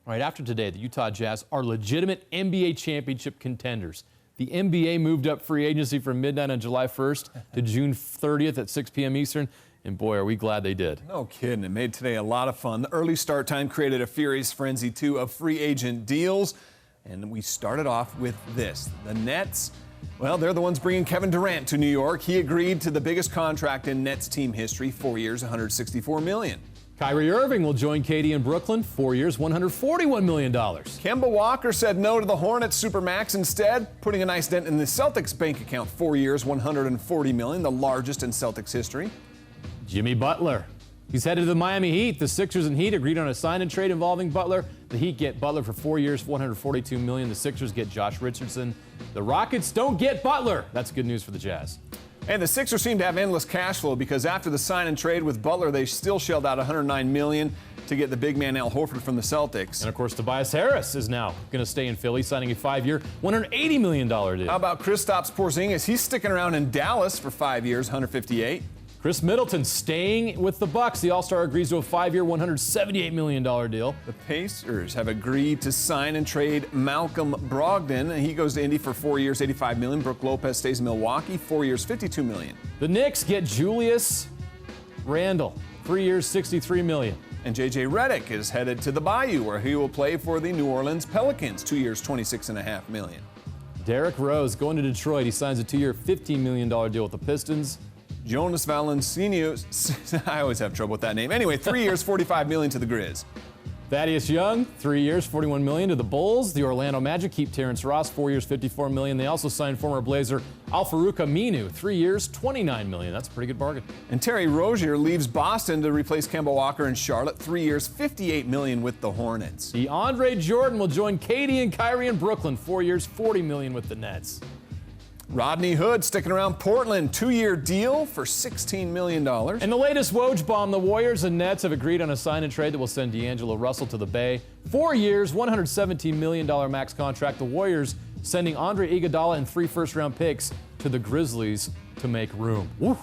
All right, after today, the Utah Jazz are legitimate NBA championship contenders. The NBA moved up free agency from midnight on July 1st to June 30th at 6 p.m. Eastern, and boy, are we glad they did. No kidding. It made today a lot of fun. The early start time created a furious frenzy, too, of free agent deals. And we started off with this. The Nets, well, they're the ones bringing Kevin Durant to New York. He agreed to the biggest contract in Nets team history, 4 years, $164 million. Kyrie Irving will join KD in Brooklyn, 4 years, $141 million. Kemba Walker said no to the Hornets Supermax instead, putting a nice dent in the Celtics bank account. 4 years, $140 million, the largest in Celtics history. Jimmy Butler. He's headed to the Miami Heat. The Sixers and Heat agreed on a sign and trade involving Butler. The Heat get Butler for 4 years, $142 million. The Sixers get Josh Richardson. The Rockets don't get Butler. That's good news for the Jazz. And the Sixers seem to have endless cash flow because after the sign and trade with Butler, they still shelled out $109 million to get the big man Al Horford from the Celtics. And of course, Tobias Harris is now going to stay in Philly, signing a 5-year, $180 million deal. How about Kristaps Porzingis? He's sticking around in Dallas for 5 years, $158. Chris Middleton staying with the Bucks. The All-Star agrees to a 5-year, $178 million deal. The Pacers have agreed to sign and trade Malcolm Brogdon. He goes to Indy for 4 years, $85 million. Brook Lopez stays in Milwaukee, 4 years, $52 million. The Knicks get Julius Randle, 3 years, $63 million. And J.J. Redick is headed to the Bayou, where he will play for the New Orleans Pelicans, 2 years, $26.5 million. Derrick Rose going to Detroit. He signs a 2-year, $15 million deal with the Pistons. Jonas Valanciunas, I always have trouble with that name. Anyway, 3 years, $45 million to the Grizz. Thaddeus Young, 3 years, $41 million to the Bulls. The Orlando Magic keep Terrence Ross, 4 years, $54 million. They also signed former Blazer Al-Farouq Aminu, 3 years, $29 million. That's a pretty good bargain. And Terry Rozier leaves Boston to replace Kemba Walker in Charlotte, 3 years, $58 million with the Hornets. DeAndre Jordan will join KD and Kyrie in Brooklyn, 4 years, $40 million with the Nets. Rodney Hood sticking around Portland, 2-year deal for $16 million. And the latest Woj bomb, the Warriors and Nets have agreed on a sign and trade that will send D'Angelo Russell to the Bay. 4 years, $117 million max contract. The Warriors sending Andre Iguodala and 3 first-round picks to the Grizzlies to make room. Woo.